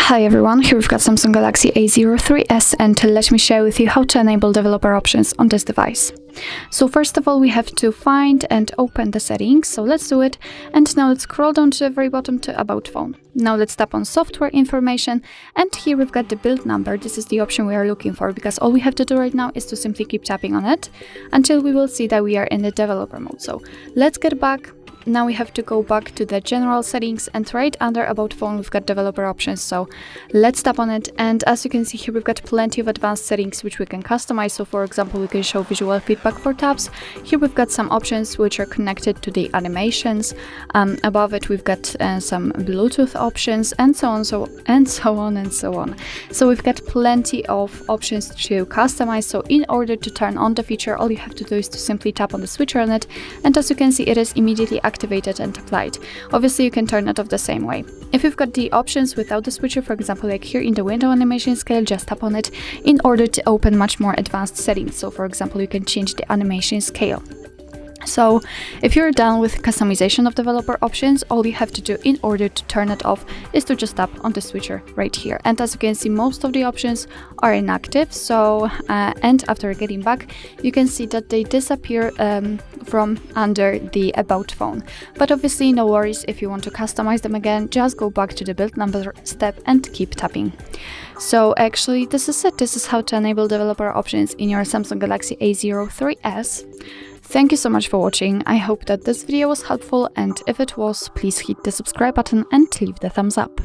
Hi everyone, here we've got Samsung Galaxy A03s, and let me share with you how to enable developer options on this device. So first of all, we have to find and open the settings, so let's do it. And now let's scroll down to the very bottom to About Phone. Now let's tap on Software Information, and here we've got the build number. This is the option we are looking for, because all we have to do right now is to simply keep tapping on it until we will see that we are in the developer mode. So let's get back. Now we have to go back to the general settings, and right under About Phone we've got developer options, so let's tap on it. And as you can see here, we've got plenty of advanced settings which we can customize. So for example, we can show visual feedback for tabs. Here we've got some options which are connected to the animations. Above it we've got some Bluetooth options, and so on. So we've got plenty of options to customize. So in order to turn on the feature, all you have to do is to simply tap on the switcher on it, and as you can see, it is immediately activated and applied. Obviously you can turn it off the same way. If you've got the options without the switcher, for example like here in the window animation scale, just tap on it in order to open much more advanced settings. So for example, you can change the animation scale. So if you're done with customization of developer options, all you have to do in order to turn it off is to just tap on the switcher right here. And as you can see, most of the options are inactive. So and after getting back, you can see that they disappear from under the About Phone. But obviously no worries, if you want to customize them again, just go back to the build number step and keep tapping. So actually this is it. This is how to enable developer options in your Samsung Galaxy A03s. Thank you so much for watching. I hope that this video was helpful, and if it was, please hit the subscribe button and leave the thumbs up.